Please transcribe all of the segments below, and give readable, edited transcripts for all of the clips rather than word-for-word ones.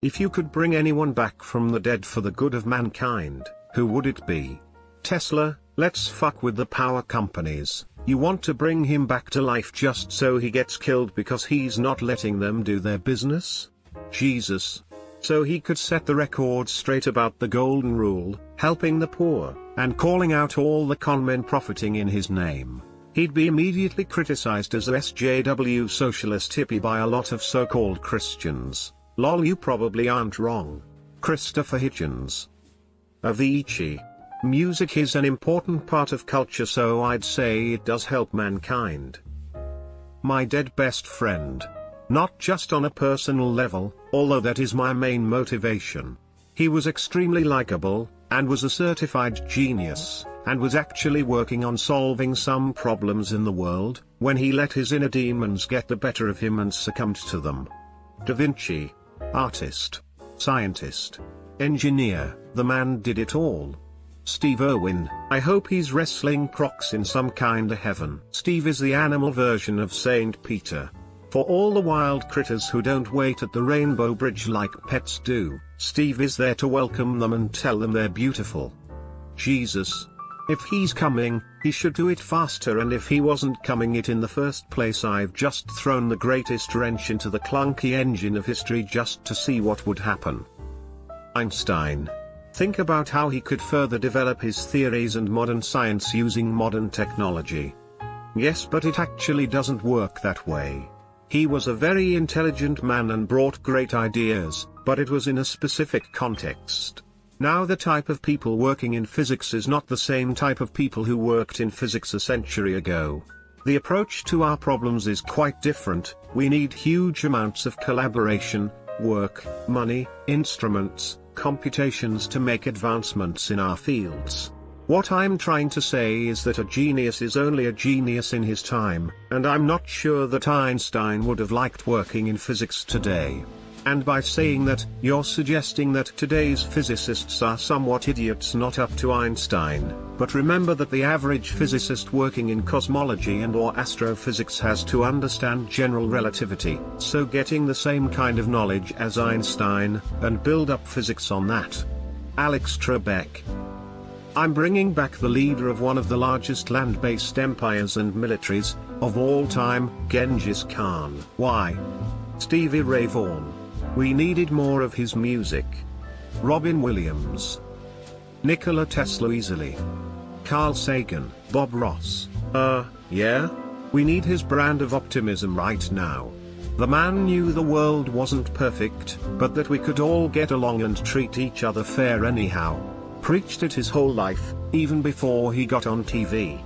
If you could bring anyone back from the dead for the good of mankind, who would it be? Tesla, let's fuck with the power companies. You want to bring him back to life just so he gets killed because he's not letting them do their business? Jesus. So he could set the record straight about the golden rule, helping the poor, and calling out all the conmen profiting in his name. He'd be immediately criticized as a SJW socialist hippie by a lot of so-called Christians. Lol, you probably aren't wrong. Christopher Hitchens. Avicii. Music is an important part of culture, so I'd say it does help mankind. My dead best friend. Not just on a personal level, although that is my main motivation. He was extremely likable, and was a certified genius, and was actually working on solving some problems in the world, when he let his inner demons get the better of him and succumbed to them. Da Vinci. Artist. Scientist. Engineer, the man did it all. Steve Irwin, I hope he's wrestling crocs in some kind of heaven. Steve is the animal version of Saint Peter. For all the wild critters who don't wait at the Rainbow Bridge like pets do, Steve is there to welcome them and tell them they're beautiful. Jesus. If he's coming, he should do it faster, and if he wasn't coming it in the first place, I've just thrown the greatest wrench into the clunky engine of history just to see what would happen. Einstein. Think about how he could further develop his theories and modern science using modern technology. Yes, but it actually doesn't work that way. He was a very intelligent man and brought great ideas, but it was in a specific context. Now the type of people working in physics is not the same type of people who worked in physics a century ago. The approach to our problems is quite different. We need huge amounts of collaboration, work, money, instruments, computations to make advancements in our fields. What I'm trying to say is that a genius is only a genius in his time, and I'm not sure that Einstein would have liked working in physics today. And by saying that, you're suggesting that today's physicists are somewhat idiots not up to Einstein, but remember that the average physicist working in cosmology and/or astrophysics has to understand general relativity, so getting the same kind of knowledge as Einstein, and build up physics on that. Alex Trebek. I'm bringing back the leader of one of the largest land-based empires and militaries of all time, Genghis Khan. Why? Stevie Ray Vaughan. We needed more of his music. Robin Williams. Nikola Tesla easily. Carl Sagan. Bob Ross. Yeah? We need his brand of optimism right now. The man knew the world wasn't perfect, but that we could all get along and treat each other fair anyhow. Preached it his whole life, even before he got on TV.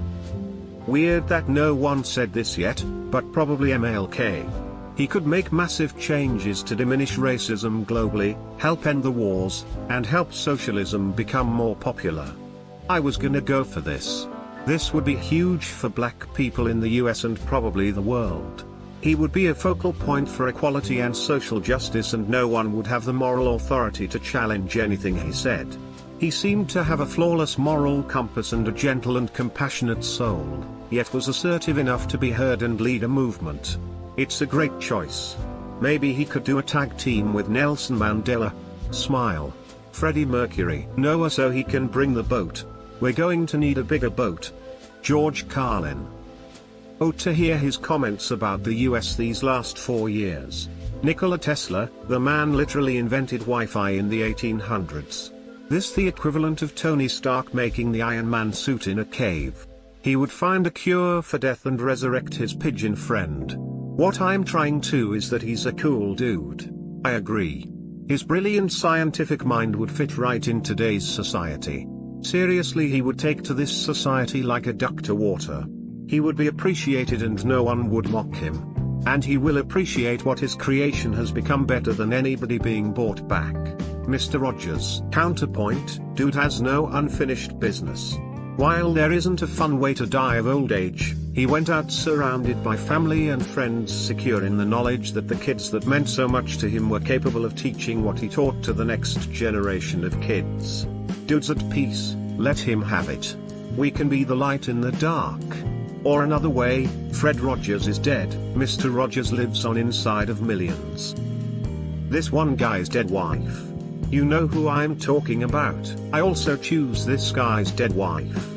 Weird that no one said this yet, but probably MLK. He could make massive changes to diminish racism globally, help end the wars, and help socialism become more popular. I was gonna go for this. This would be huge for black people in the US and probably the world. He would be a focal point for equality and social justice, and no one would have the moral authority to challenge anything he said. He seemed to have a flawless moral compass and a gentle and compassionate soul, yet was assertive enough to be heard and lead a movement. It's a great choice. Maybe he could do a tag team with Nelson Mandela. Smile. Freddie Mercury. Noah, so he can bring the boat. We're going to need a bigger boat. George Carlin. Oh, to hear his comments about the US these last 4 years. Nikola Tesla, the man literally invented Wi-Fi in the 1800s. This the equivalent of Tony Stark making the Iron Man suit in a cave. He would find a cure for death and resurrect his pigeon friend. What I'm trying to is that he's a cool dude. I agree. His brilliant scientific mind would fit right in today's society. Seriously, he would take to this society like a duck to water. He would be appreciated and no one would mock him. And he will appreciate what his creation has become better than anybody being bought back. Mr. Rogers. Counterpoint, dude has no unfinished business. While there isn't a fun way to die of old age, he went out surrounded by family and friends, secure in the knowledge that the kids that meant so much to him were capable of teaching what he taught to the next generation of kids. Dude's at peace, let him have it. We can be the light in the dark. Or another way, Fred Rogers is dead, Mr. Rogers lives on inside of millions. This one guy's dead wife. You know who I'm talking about. I also choose this guy's dead wife.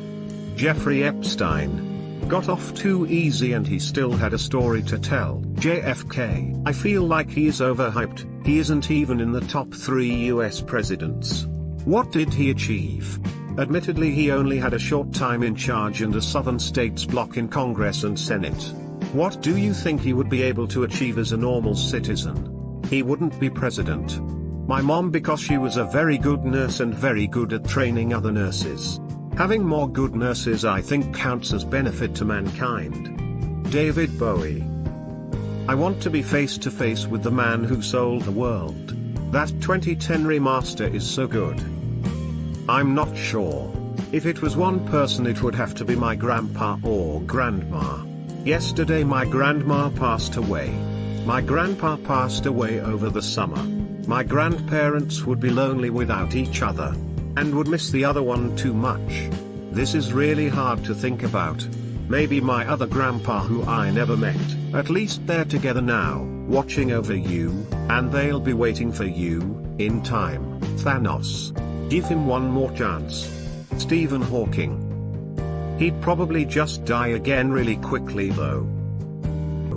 Jeffrey Epstein. Got off too easy and he still had a story to tell. JFK. I feel like he's overhyped. He isn't even in the top 3 US presidents. What did he achieve? Admittedly, he only had a short time in charge and a southern states bloc in Congress and Senate. What do you think he would be able to achieve as a normal citizen? He wouldn't be president. My mom, because she was a very good nurse and very good at training other nurses. Having more good nurses I think counts as benefit to mankind. David Bowie. I want to be face to face with the man who sold the world. That 2010 remaster is so good. I'm not sure. If it was one person it would have to be my grandpa or grandma. Yesterday my grandma passed away. My grandpa passed away over the summer. My grandparents would be lonely without each other, and would miss the other one too much. This is really hard to think about. Maybe my other grandpa who I never met. At least they're together now, watching over you, and they'll be waiting for you, in time. Thanos. Give him one more chance. Stephen Hawking. He'd probably just die again really quickly though.